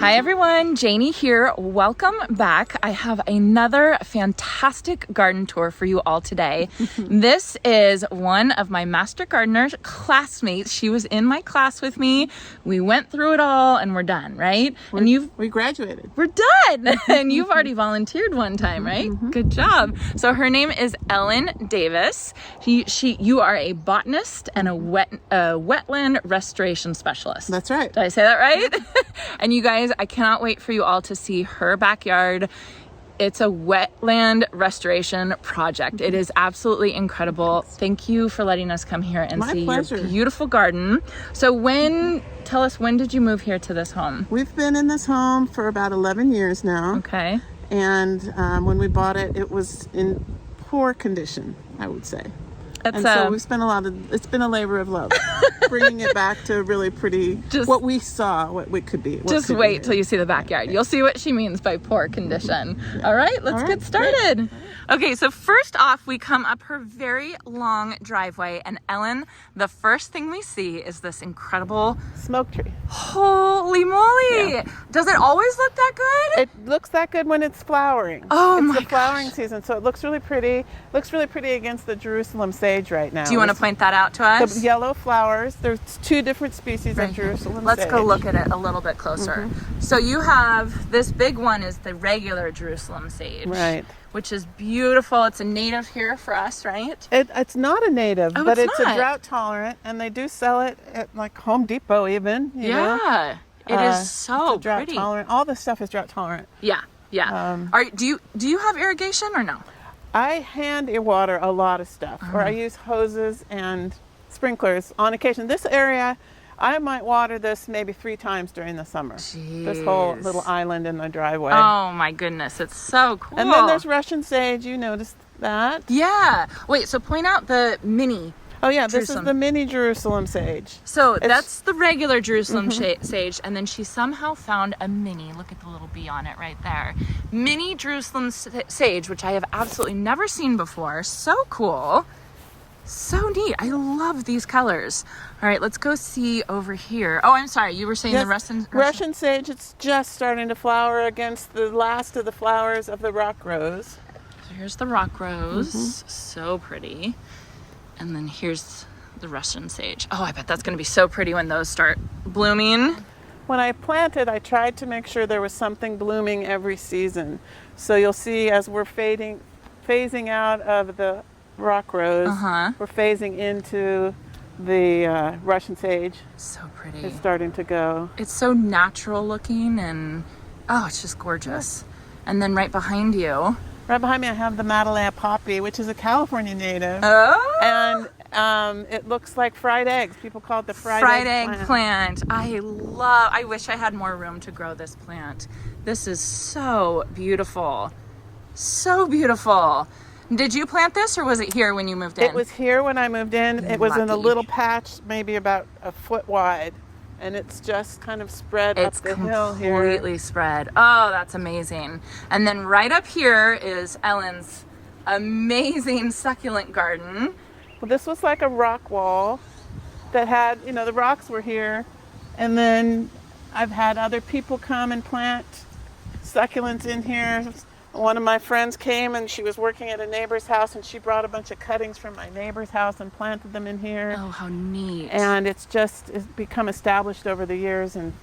Hi everyone, Janie here. Welcome back. I have another fantastic garden tour for you all today. This is one of my Master Gardener classmates. She was in my class with me. We went through it all and we're done, right? We graduated. We're done. And you've already volunteered one time, right? Good job. So her name is Ellyn Davis. You are a botanist and a wetland restoration specialist. That's right. Did I say that right? And you guys, I cannot wait for you all to see her backyard. It's a wetland restoration project. It is absolutely incredible. Thank you for letting us come here and see your beautiful garden. So tell us, when did you move here to this home? We've been in this home for about 11 years now. Okay. And when we bought it, it was in poor condition, I would say. So we spent it's been a labor of love, bringing it back to really pretty, what we saw, what we could be. Just wait till you see the backyard. You'll see what she means by poor condition. Yeah. All right, let's get started. Great. Okay, so first off, we come up her very long driveway, and Ellyn, the first thing we see is this incredible smoke tree. Holy moly! Yeah. Does it always look that good? It looks that good when it's flowering. Oh my gosh. It's the flowering season, so it looks really pretty. Looks really pretty against the Jerusalem sage right now. Do you want to point that out to us? The yellow flowers. There's two different species of Jerusalem sage. Let's go look at it a little bit closer. So you have, this big one is the regular Jerusalem sage. Right. Which is beautiful. It's a native here for us, right? It's not a native, but it's not. A drought tolerant, and they do sell it at like Home Depot even. You know? It is so it's a drought pretty. Tolerant. All this stuff is drought tolerant. Yeah. Do you have irrigation or no? I hand water a lot of stuff, or I use hoses and sprinklers on occasion. This area, I might water this maybe 3 times during the summer. Jeez. This whole little island in the driveway. Oh my goodness, it's so cool. And then there's Russian sage. You noticed that? Yeah. Wait, so point out the mini. Oh yeah, this is the mini Jerusalem sage. So that's the regular Jerusalem sage, and then she somehow found a mini, look at the little bee on it right there, mini Jerusalem sage, which I have absolutely never seen before. So cool. So neat. I love these colors. All right, let's go see over here. Oh, I'm sorry. You were saying the Russian sage, it's just starting to flower against the last of the flowers of the rock rose. So here's the rock rose. So pretty. And then here's the Russian sage. Oh, I bet that's going to be so pretty when those start blooming. When I planted, I tried to make sure there was something blooming every season. So you'll see as we're phasing out of the rock rose, we're phasing into the Russian sage. So pretty. It's starting to go. It's so natural looking, and it's just gorgeous. And then right behind you, right behind me, I have the Madeleine Poppy, which is a California native. Oh! And it looks like fried eggs. People call it the fried egg plant. I wish I had more room to grow this plant. This is so beautiful. So beautiful. Did you plant this, or was it here when you moved in? It was here when I moved in. It was in a little patch, maybe about a foot wide. And it's just kind of spread up the hill here. It's completely spread. Oh, that's amazing. And then right up here is Ellyn's amazing succulent garden. Well, this was like a rock wall that had, the rocks were here. And then I've had other people come and plant succulents in here. One of my friends came, and she was working at a neighbor's house, and she brought a bunch of cuttings from my neighbor's house and planted them in here. Oh, how neat. And it's become established over the years, and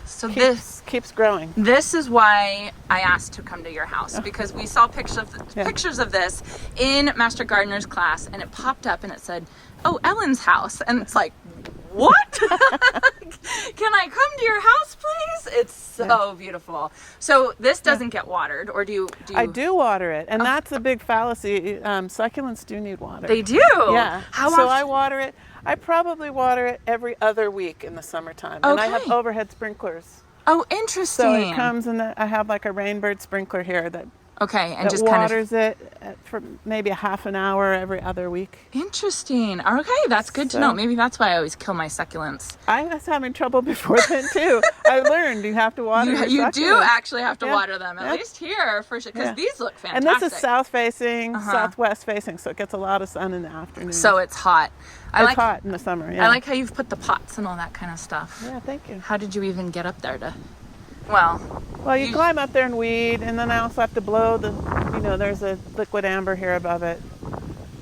so this keeps growing. This is why I asked to come to your house, because we saw pictures of this in Master Gardener's class, and it popped up and it said, "Oh, Ellyn's house." And it's like, what? Can I come to your house, please? It's so beautiful. So this doesn't get watered, or do you? I do water it, and that's a big fallacy. Succulents do need water. They do? Yeah. How often? So I water it. I probably water it every other week in the summertime. Okay. And I have overhead sprinklers. Oh, interesting. So it comes in I have like a rainbird sprinkler here that and just waters it for maybe a half an hour every other week. Interesting. Okay, that's good to know. Maybe that's why I always kill my succulents. I was having trouble before then too. I learned you have to water your You succulents. do actually have to water them, at least here, for sure, because these look fantastic. And this is south-facing, southwest-facing, so it gets a lot of sun in the afternoon. So it's hot. It's hot in the summer, I like how you've put the pots and all that kind of stuff. Yeah, thank you. How did you even get up there to Well, Well, you climb up there and weed, and then I also have to blow there's a liquid amber here above it.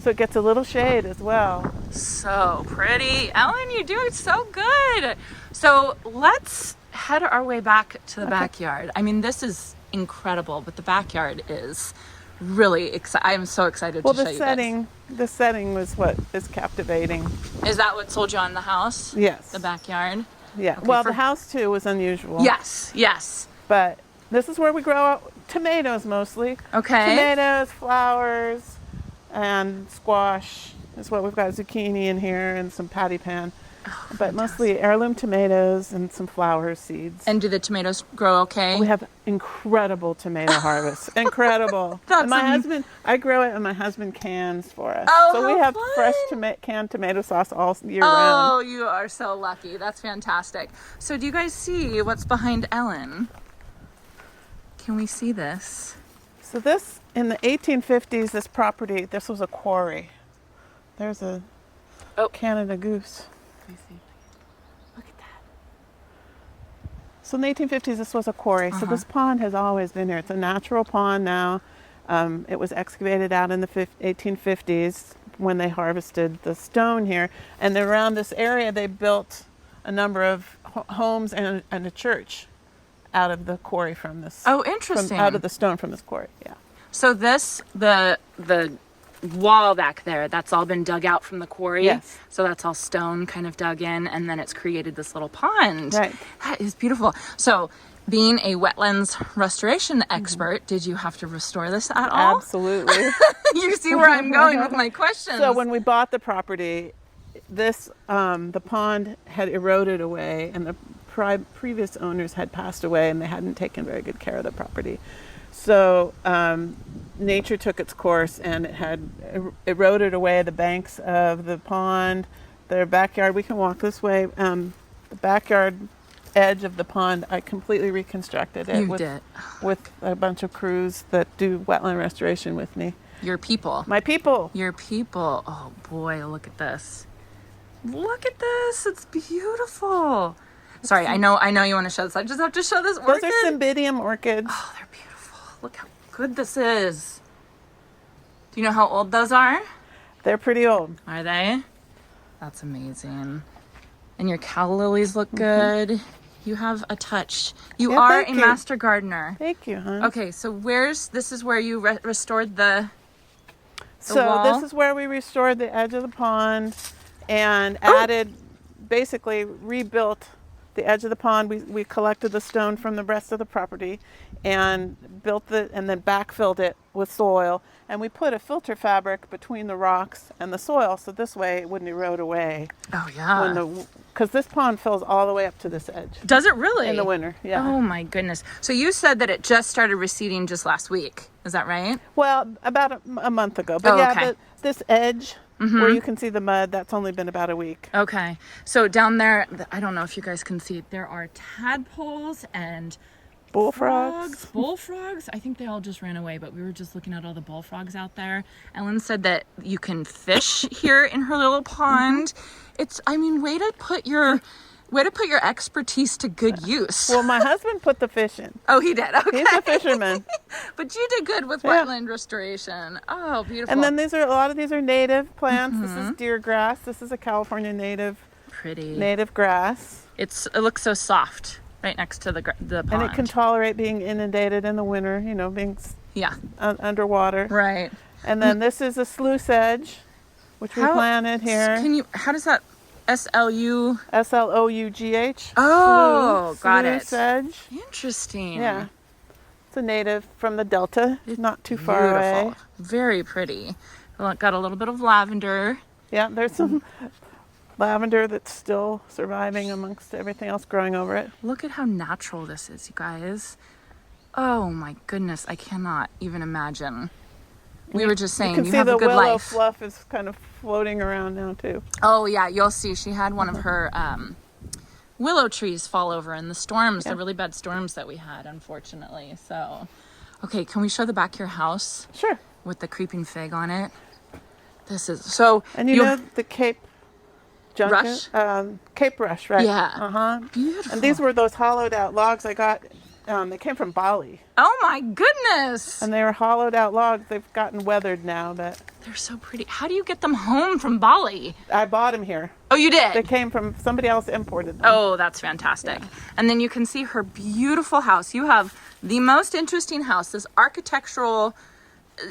So it gets a little shade as well. so pretty. Ellyn, you're doing so good. So let's head our way back to the backyard. I mean, this is incredible, but the backyard is really exciting. I'm so excited to show you guys. The setting was what is captivating. Is that what sold you on the house? Yes. The backyard? Yeah. Okay, Well, the house too was unusual. Yes, yes. But this is where we grow tomatoes mostly. Okay. Tomatoes, flowers, and squash is what we've got. Zucchini in here and some patty pan. Oh, but mostly heirloom tomatoes and some flower seeds. And do the tomatoes grow okay? We have incredible tomato harvests. Incredible. That's and my husband, I grow it and my husband cans for us. Oh, so we how have fun. fresh canned tomato sauce all year round. Oh, you are so lucky. That's fantastic. So do you guys see what's behind Ellyn? Can we see this? So this, in the 1850s, this was a quarry. There's a Canada goose. Look at that. So in the 1850s, this was a quarry. So this pond has always been here. It's a natural pond now. It was excavated out in the 1850s when they harvested the stone here. And around this area, they built a number of homes and a church out of the quarry from this. Oh, interesting. Out of the stone from this quarry, yeah. So this, the wall back there, that's all been dug out from the quarry. Yes. So that's all stone kind of dug in, and then it's created this little pond. Right. That is beautiful. So being a wetlands restoration expert, did you have to restore this at all? Absolutely. You see where I'm going with my questions. So when we bought the property, the pond had eroded away, and the previous owners had passed away, and they hadn't taken very good care of the property. So nature took its course, and it had eroded away the banks of the pond, their backyard. We can walk this way. The backyard edge of the pond, I completely reconstructed it with a bunch of crews that do wetland restoration with me. Your people. My people. Your people. Oh boy, look at this. Look at this. It's beautiful. Sorry, I know you want to show this. I just have to show this orchid. Those are Cymbidium orchids. Oh, they're beautiful. Look how good this is. Do you know how old those are? They're pretty old. Are they? That's amazing. And your calla lilies look good. You have a touch. You are a master gardener. Thank you, hon. Okay, so this is where you restored the So wall? this is where we restored the edge of the pond and basically rebuilt the edge of the pond. We collected the stone from the rest of the property and and then backfilled it with soil. And we put a filter fabric between the rocks and the soil, so this way it wouldn't erode away. Oh, yeah. Because this pond fills all the way up to this edge. Does it really? In the winter, yeah. Oh, my goodness. So you said that it just started receding just last week. Is that right? Well, about a month ago. But okay. This edge where you can see the mud, that's only been about a week. Okay. So down there, I don't know if you guys can see, there are tadpoles and bullfrogs. I think they all just ran away, but we were just looking at all the bullfrogs out there. Ellyn said that you can fish here in her little pond. Way to put your expertise to good use. Well, my husband put the fish in. Oh, he did. Okay. He's a fisherman. But you did good with wetland restoration. Oh, beautiful. And then a lot of these are native plants. This is deer grass. This is a California native grass. It looks so soft right next to the pond. And it can tolerate being inundated in the winter, being underwater. Right. And then this is a sluice sedge, which we planted here. How does that SLU? SLOUGH. Oh, got it. Sluice sedge. Interesting. Yeah. It's a native from the Delta. It's not too far away. Very pretty. Got a little bit of lavender. Yeah, there's some lavender that's still surviving amongst everything else growing over it. Look at how natural this is, you guys. Oh my goodness, I cannot even imagine. We were just saying, you have a good life. You can see the willow fluff is kind of floating around now too. Oh yeah, you'll see. She had one of her willow trees fall over in the storms, the really bad storms that we had, unfortunately. So, okay, can we show the back of your house? Sure. With the creeping fig on it. This is so. And the Cape Cape rush, right? Yeah. Beautiful. And these were those hollowed out logs I got They came from Bali. Oh my goodness. And they were hollowed out logs. They've gotten weathered now, but They're so pretty. How do you get them home from Bali? I bought them here. Oh, you did? They came from somebody else imported them. Oh, that's fantastic. Yeah. And then you can see her beautiful house. You have the most interesting house, this architectural,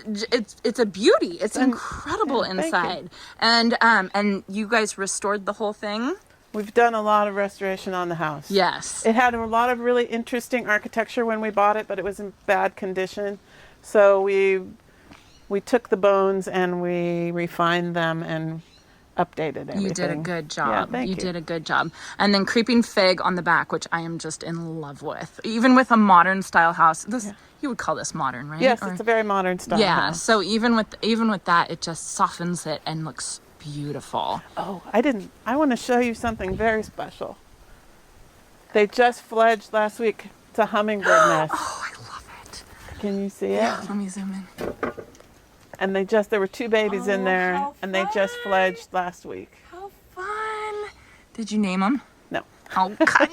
it's a beauty. It's incredible inside. And you guys restored the whole thing? We've done a lot of restoration on the house. Yes. It had a lot of really interesting architecture when we bought it, but it was in bad condition. So we took the bones and we refined them and updated everything. You did a good job. Yeah, you did a good job. And then creeping fig on the back, which I am just in love with. Even with a modern style house, you would call this modern, right? Yes, it's a very modern style house. So even with that, it just softens it and looks beautiful. Oh, I want to show you something very special. They just fledged last week. It's a hummingbird nest. Oh, I love it. Can you see it? Yeah, let me zoom in. And there were 2 babies in there, and they just fledged last week. How fun. Did you name them? No. Oh, God.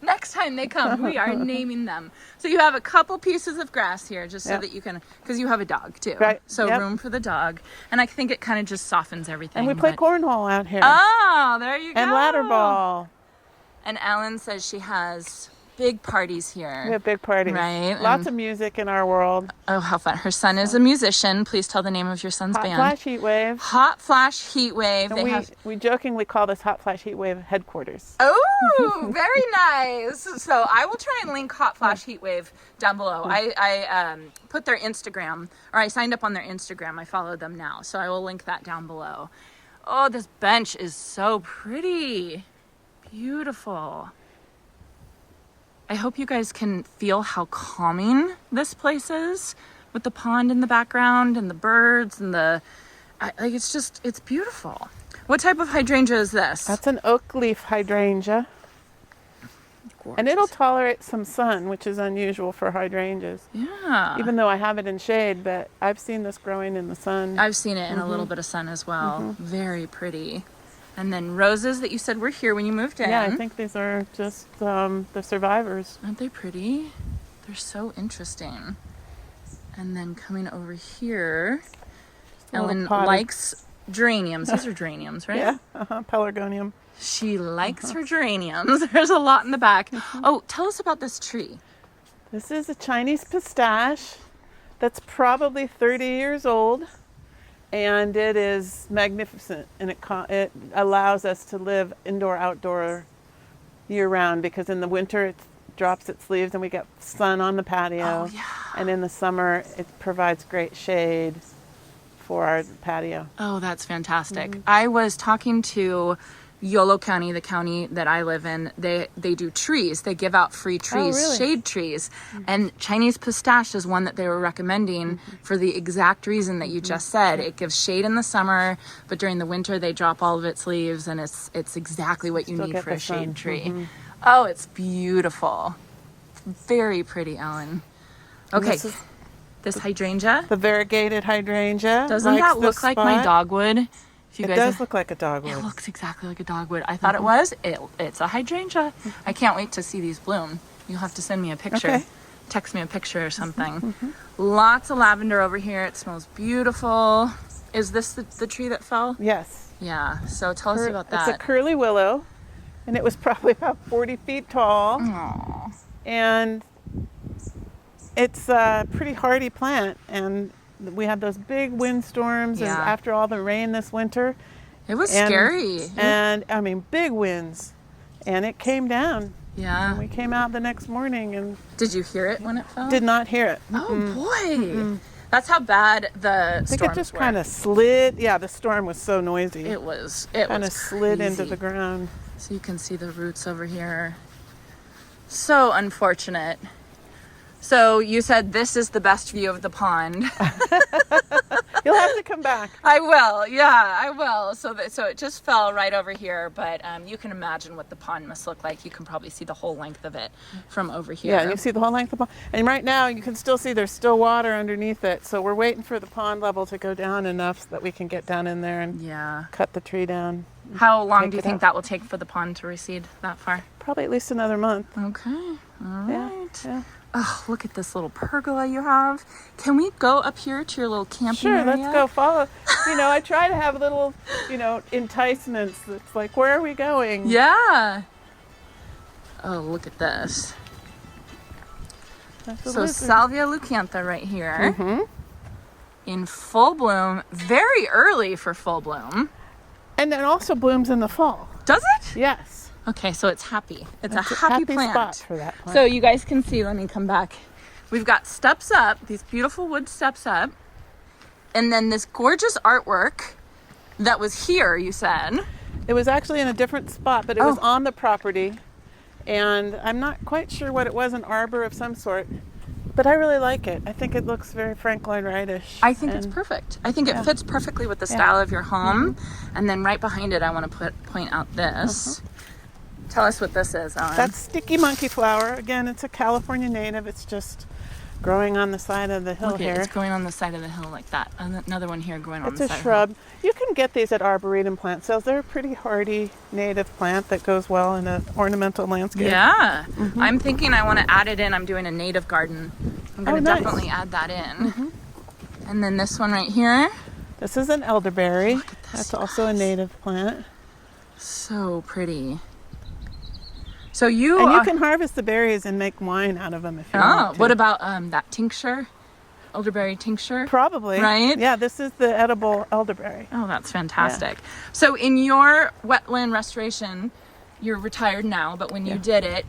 Next time they come, we are naming them. So you have a couple pieces of grass here just so that you can, because you have a dog too. Right. So room for the dog. And I think it kind of just softens everything. And we play cornhole out here. Oh, there you go. And ladder ball. And Ellyn says she has big parties here. We have big parties. Right. Lots of music in our world. Oh, how fun. Her son is a musician. Please tell the name of your son's band. Hot Flash Heatwave. Hot Flash Heatwave. And we jokingly call this Hot Flash Heatwave headquarters. Oh, very nice. So I will try and link Hot Flash Heatwave down below. I put their Instagram, or I signed up on their Instagram. I follow them now. So I will link that down below. Oh, this bench is so pretty. Beautiful. I hope you guys can feel how calming this place is with the pond in the background and the birds and it's beautiful. What type of hydrangea is this? That's an oak leaf hydrangea. Gorgeous. And it'll tolerate some sun, which is unusual for hydrangeas. Yeah. Even though I have it in shade, but I've seen this growing in the sun. I've seen it in a little bit of sun as well. Very pretty. And then roses that you said were here when you moved in. Yeah, I think these are just the survivors. Aren't they pretty? They're so interesting. And then coming over here, Ellyn likes geraniums. These are geraniums, right? Yeah, pelargonium. She likes her geraniums. There's a lot in the back. Oh, tell us about this tree. This is a Chinese pistache that's probably 30 years old. And it is magnificent, and it allows us to live indoor, outdoor, year-round, because in the winter it drops its leaves and we get sun on the patio. Oh, yeah. And in the summer it provides great shade for our patio. Oh, that's fantastic. I was talking to Yolo County, the county that I live in. They do trees. They give out free trees, really? Shade trees. And Chinese pistache is one that they were recommending for the exact reason that you just said. It gives shade in the summer, but during the winter they drop all of its leaves, and it's exactly what you need for a shade tree. Oh, it's beautiful. Very pretty, Ellyn. Okay, this hydrangea. The variegated hydrangea. Doesn't that look like my dogwood? It does look like a dogwood. It looks exactly like a dogwood. I thought it was. It's a hydrangea. I can't wait to see these bloom. You'll have to send me a picture. Okay. Text me a picture or something. Lots of lavender over here. It smells beautiful. Is this the tree that fell? Yes. Yeah. So tell us about that. It's a curly willow, and it was probably about 40 feet tall. Aww. And it's a pretty hardy plant, and we had those big windstorms and after all the rain this winter. It was scary. And I mean, big winds. And it came down. Yeah. And we came out the next morning and... Did you hear it when it fell? Did not hear it. Oh, boy. That's how bad the storms were. I think it just kind of slid. Yeah, the storm was so noisy. It was kind of slid into the ground. So you can see the roots over here. So unfortunate. So you said this is the best view of the pond. You'll have to come back. I will. Yeah, I will. So it just fell right over here, but you can imagine what the pond must look like. You can probably see the whole length of it from over here. Yeah, you see the whole length of the pond. And right now you can still see there's still water underneath it. So we're waiting for the pond level to go down enough so that we can get down in there and cut the tree down. How long do you think that will take for the pond to recede that far? Probably at least another month. Okay. All right. Yeah. Oh, look at this little pergola you have. Can we go up here to your little camping area? Sure, let's go follow. I try to have little, enticements. It's like, where are we going? Yeah. Oh, look at this. That's a So lizard. Salvia leucantha right here. Mm-hmm. In full bloom, very early for full bloom. And it also blooms in the fall. Does it? Yes. Okay, so it's happy. It's a a happy plant. spot for that plant. So you guys can see, let me come back. We've got steps up, these beautiful wood steps up. And then this gorgeous artwork that was here, you said. It was actually in a different spot, but it was on the property. And I'm not quite sure what it was, an arbor of some sort. But I really like it. I think it looks very Frank Lloyd Wright-ish. I think it's perfect. I think it fits perfectly with the style of your home. Mm-hmm. And then right behind it, I want to point out this. Tell us what this is, Ellyn. That's sticky monkey flower. Again, it's a California native. It's just growing on the side of the hill Look, here. it's growing on the side of the hill like that. Another one here growing on the side It's a shrub. You can get these at Arboretum plant sales. They're a pretty hardy native plant that goes well in an ornamental landscape. Yeah. I'm thinking I want to add it in. I'm doing a native garden. I'm going to nice. definitely add that in. And then this one right here. This is an elderberry. Look at this, That's you also a guys. native plant. So pretty. So you can harvest the berries and make wine out of them if you want to. What about that tincture? Elderberry tincture? Probably. Right? Yeah, this is the edible elderberry. Oh, that's fantastic. So in your wetland restoration, you're retired now, but when you did it,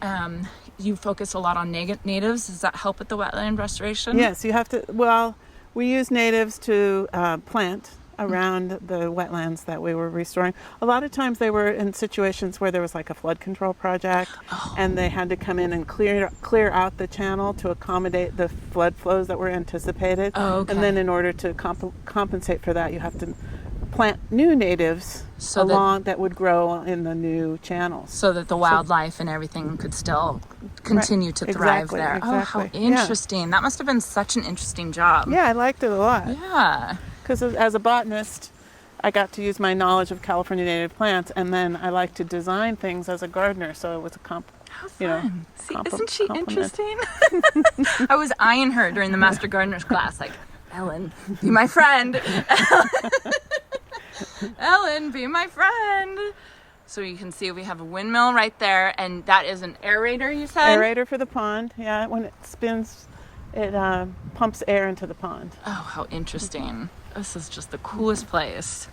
you focus a lot on natives. Does that help with the wetland restoration? Yes, you have to. Well, we use natives to plant around the wetlands that we were restoring. A lot of times they were in situations where there was like a flood control project and they had to come in and clear out the channel to accommodate the flood flows that were anticipated. Oh, okay. And then in order to compensate for that, you have to plant new natives that would grow in the new channels. So that the wildlife and everything could still continue to thrive there. Exactly. Oh, how interesting. Yeah. That must have been such an interesting job. Yeah, I liked it a lot. Yeah. Because as a botanist, I got to use my knowledge of California native plants, and then I like to design things as a gardener. So it was a How fun. See, isn't she compliment. interesting? I was eyeing her during the Master Gardener's class, like, Ellyn, be my friend. Ellyn, be my friend. So you can see we have a windmill right there, and that is an aerator, you said? Aerator for the pond. Yeah, when it spins, it pumps air into the pond. Oh, how interesting. This is just the coolest place.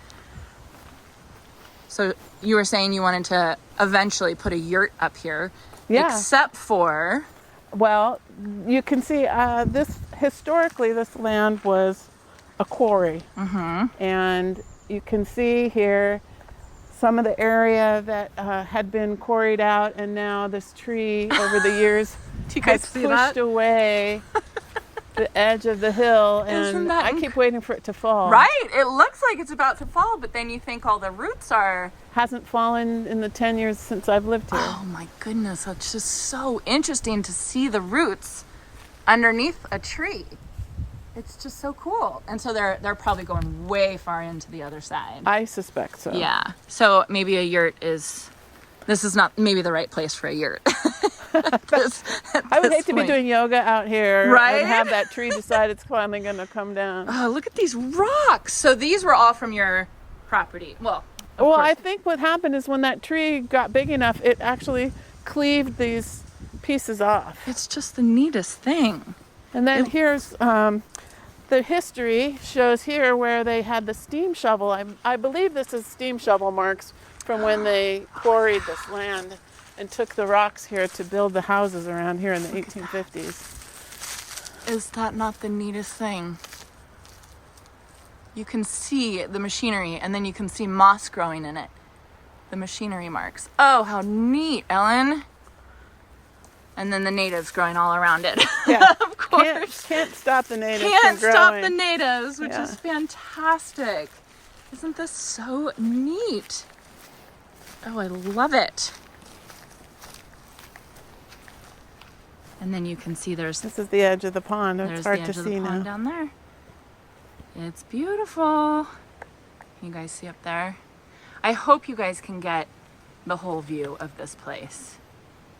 So you were saying you wanted to eventually put a yurt up here. Yeah. Except for... Well, you can see historically this land was a quarry. And you can see here some of the area that had been quarried out, and now this tree over the years Do you guys has see pushed that? away the edge of the hill, Isn't and that I keep waiting for it to fall. Right? It looks like it's about to fall, but then you think all the roots are... Hasn't fallen in the 10 years since I've lived here. Oh my goodness, that's just so interesting to see the roots underneath a tree. It's just so cool. And so they're probably going way far into the other side. I suspect so. Yeah. So maybe a yurt this is not maybe the right place for a yurt. I would hate to be doing yoga out here Right? and have that tree decide it's finally going to come down. Oh, look at these rocks. So these were all from your property. Well, of Well, course. I think what happened is when that tree got big enough, it actually cleaved these pieces off. It's just the neatest thing. And then here's the history shows here where they had the steam shovel. I believe this is steam shovel marks from when they quarried this land and took the rocks here to build the houses around here in the 1850s. Is that not the neatest thing? You can see the machinery, and then you can see moss growing in it. The machinery marks. Oh, how neat, Ellyn. And then the natives growing all around it. Yeah. Of course. Can't stop the natives Can't from stop growing. the natives, which Yeah. is fantastic. Isn't this so neat? Oh, I love it. And then you can see there's This is the edge of the pond. It's There's hard the edge to of the see pond now. down there. It's beautiful. Can you guys see up there? I hope you guys can get the whole view of this place.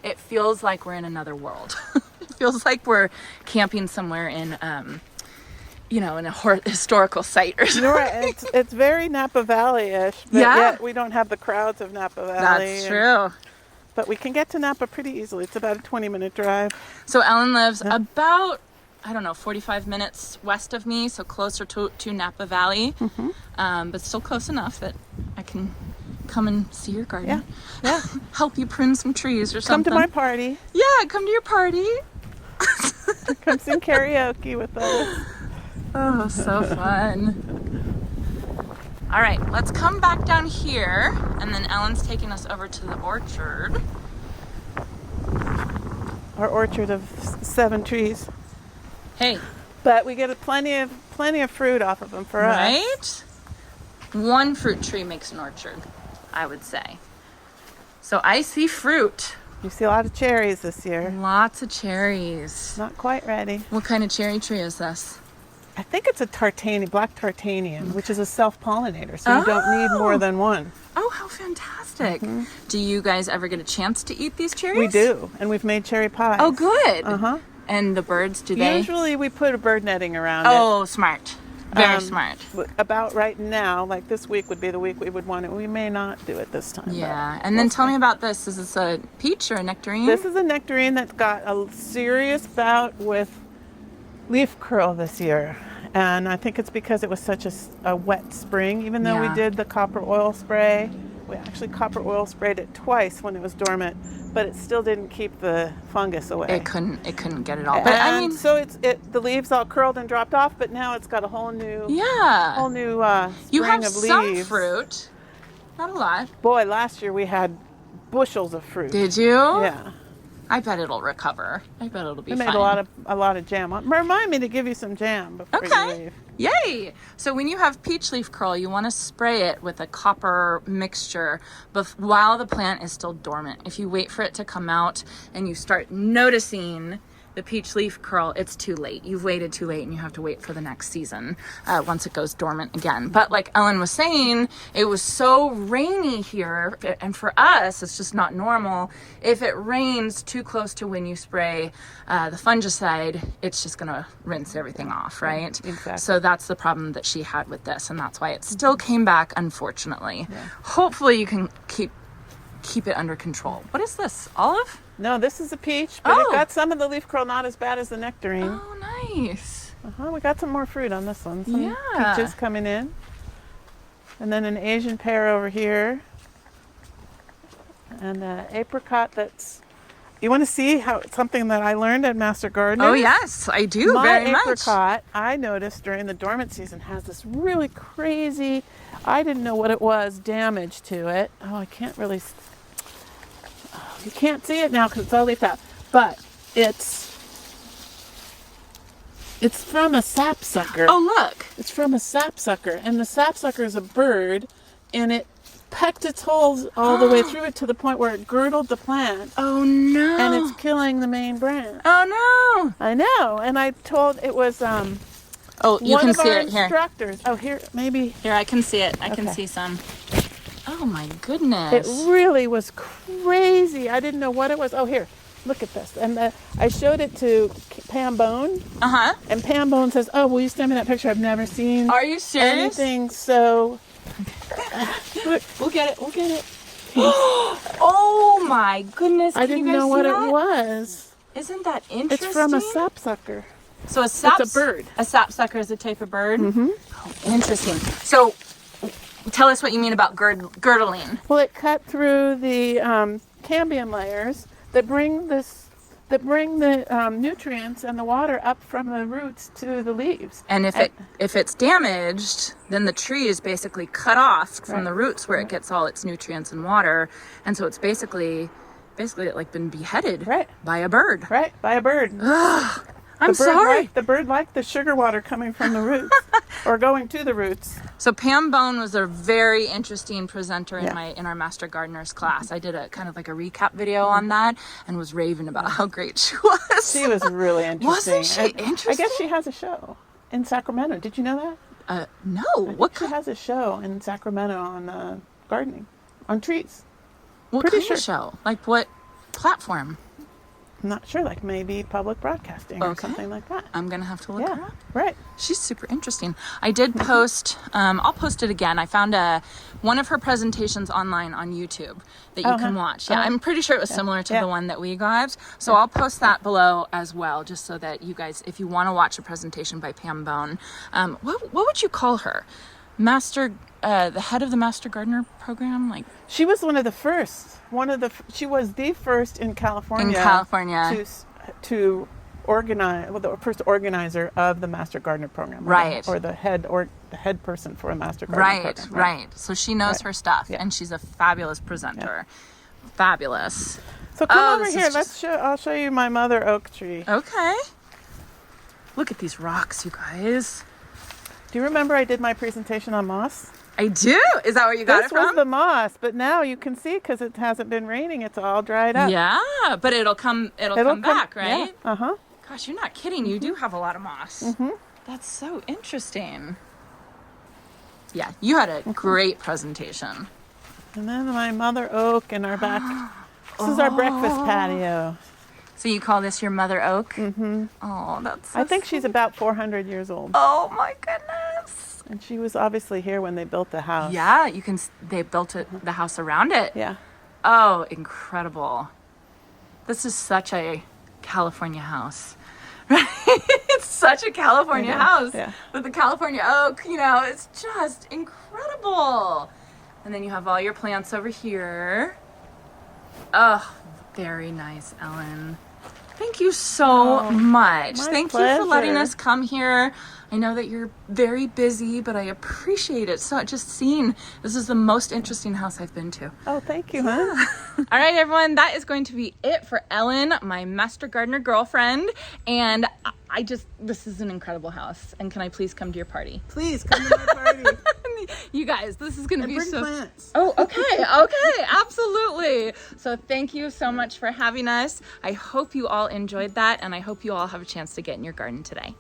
it feels like we're in another world. It feels like we're camping somewhere in, in a historical site or something. Right. It's very Napa Valley-ish, but yet we don't have the crowds of Napa Valley. That's true. But we can get to Napa pretty easily. It's about a 20-minute drive. So Ellyn lives about, 45 minutes west of me, so closer to Napa Valley, but still close enough that I can come and see your garden. Yeah. Help you prune some trees or something. Come to my party. Yeah, come to your party. Come sing karaoke with us. Oh, so fun. All right, let's come back down here, and then Ellyn's taking us over to the orchard. Our orchard of 7 trees. Hey. But we get plenty of fruit off of them for us. Right? One fruit tree makes an orchard, I would say. So I see fruit. You see a lot of cherries this year. Lots of cherries. Not quite ready. What kind of cherry tree is this? I think it's a black tartanian, which is a self-pollinator, so you don't need more than one. Oh, how fantastic. Do you guys ever get a chance to eat these cherries? We do, and we've made cherry pies. Oh, good. Uh-huh. And the birds, do they? Usually we put a bird netting around it. Oh, smart. Very smart. About right now, like this week would be the week we would want it. We may not do it this time. Yeah, and then tell me about this. Is this a peach or a nectarine? This is a nectarine that's got a serious bout with leaf curl this year. And I think it's because it was such a wet spring. Even though we did the copper oil spray, we actually copper oil sprayed it twice when it was dormant, but it still didn't keep the fungus away. It couldn't get it all. But I mean, so the leaves all curled and dropped off, but now it's got a whole new spring you have of some leaves. Fruit, not a lot. Boy, last year we had bushels of fruit. Did you? Yeah. I bet it'll recover. I bet it'll be fine. We made a lot of jam. Remind me to give you some jam before you leave. Yay! So when you have peach leaf curl, you want to spray it with a copper mixture while the plant is still dormant. If you wait for it to come out and you start noticing the peach leaf curl, it's too late. You've waited too late and you have to wait for the next season once it goes dormant again. But like Ellyn was saying, it was so rainy here, and for us, it's just not normal. If it rains too close to when you spray the fungicide, it's just gonna rinse everything off, right? Exactly. So that's the problem that she had with this, and that's why it still came back, unfortunately. Yeah. Hopefully you can keep it under control. What is this, olive? No, this is a peach, but it got some of the leaf curl, not as bad as the nectarine. Oh, nice. We got some more fruit on this one. Some peaches coming in. And then an Asian pear over here. And an apricot that's... You want to see something that I learned at Master Gardener? Oh, yes, I do, very much. My apricot, I noticed during the dormant season, has this really crazy, I didn't know what it was, damage to it. Oh, I can't really... You can't see it now because it's all leafed out, but it's from a sapsucker. Oh, look! It's from a sapsucker, and the sapsucker is a bird, and it pecked its holes all the way through it to the point where it girdled the plant. Oh no! And it's killing the main branch. Oh no! I know, and I told it was oh, you can see it here. Instructors. Oh, here maybe. Here, I can see it. I can see some. Oh my goodness. It really was crazy. I didn't know what it was. Oh, here, look at this. And I showed it to Pam Bone. Uh-huh. And Pam Bone says, oh, will you send me that picture? I've never seen Are you serious? anything so... Look, we'll get it. Oh my goodness. I didn't know what it was. Isn't that interesting? It's from a sapsucker. So it's a bird. A sapsucker is a type of bird? Mm-hmm. Oh, interesting. So... Tell us what you mean about girdling. Well, it cut through the cambium layers that bring the nutrients and the water up from the roots to the leaves. And if it's damaged, then the tree is basically cut off from the roots where it gets all its nutrients and water, and so it's basically like been beheaded by a bird. Right, by a bird. Ugh. I'm sorry. The bird liked the sugar water coming from the roots or going to the roots. So Pam Bone was a very interesting presenter in our Master Gardeners class. I did a kind of like a recap video on that and was raving about how great she was. She was really interesting. Wasn't she interesting? I guess she has a show in Sacramento. Did you know that? No. She has a show in Sacramento on gardening, on trees. What kind of show? Like what? platform? I'm not sure, like maybe public broadcasting or Okay. something like that. I'm gonna have to look her Yeah, up. right. She's super interesting. I did post, I'll post it again. I found one of her presentations online on YouTube that you can watch. Yeah, I'm pretty sure it was similar to the one that we got. So I'll post that below as well, just so that you guys, if you want to watch a presentation by Pam Bone, what would you call her? The head of the Master Gardener program? Like, she was one of the first. She was the first in California. To organize, well, the first organizer of the Master Gardener program, right? Or the head person for a Master Gardener program, right. So she knows her stuff, and she's a fabulous presenter. Yeah. Fabulous. So come over here. I'll show you my mother oak tree. Okay. Look at these rocks, you guys. Do you remember I did my presentation on moss? I do. Is that where you got it from? This was the moss, but now you can see because it hasn't been raining. It's all dried up. Yeah, but it'll come back, right? Yeah. Uh-huh. Gosh, you're not kidding. You do have a lot of moss. That's so interesting. Yeah, you had a great presentation. And then my mother oak in our back. This is our breakfast patio. So you call this your mother oak? Oh, that's so I think she's about 400 years old. Oh my goodness. And she was obviously here when they built the house. Yeah, they built the house around it. Yeah. Oh, incredible. This is such a California house. Right? It's such a California house. Yeah. With the California oak, it's just incredible. And then you have all your plants over here. Oh, very nice, Ellyn. Thank you so much. Thank you for letting us come here. I know that you're very busy, but I appreciate it. So just seeing, this is the most interesting house I've been to. Oh, thank you, huh? All right, everyone, that is going to be it for Ellyn, my Master Gardener girlfriend. And this is an incredible house. And can I please come to your party? Please come to my party. You guys, this is going to be bring so... plants. Oh, okay, absolutely. So thank you so much for having us. I hope you all enjoyed that, and I hope you all have a chance to get in your garden today.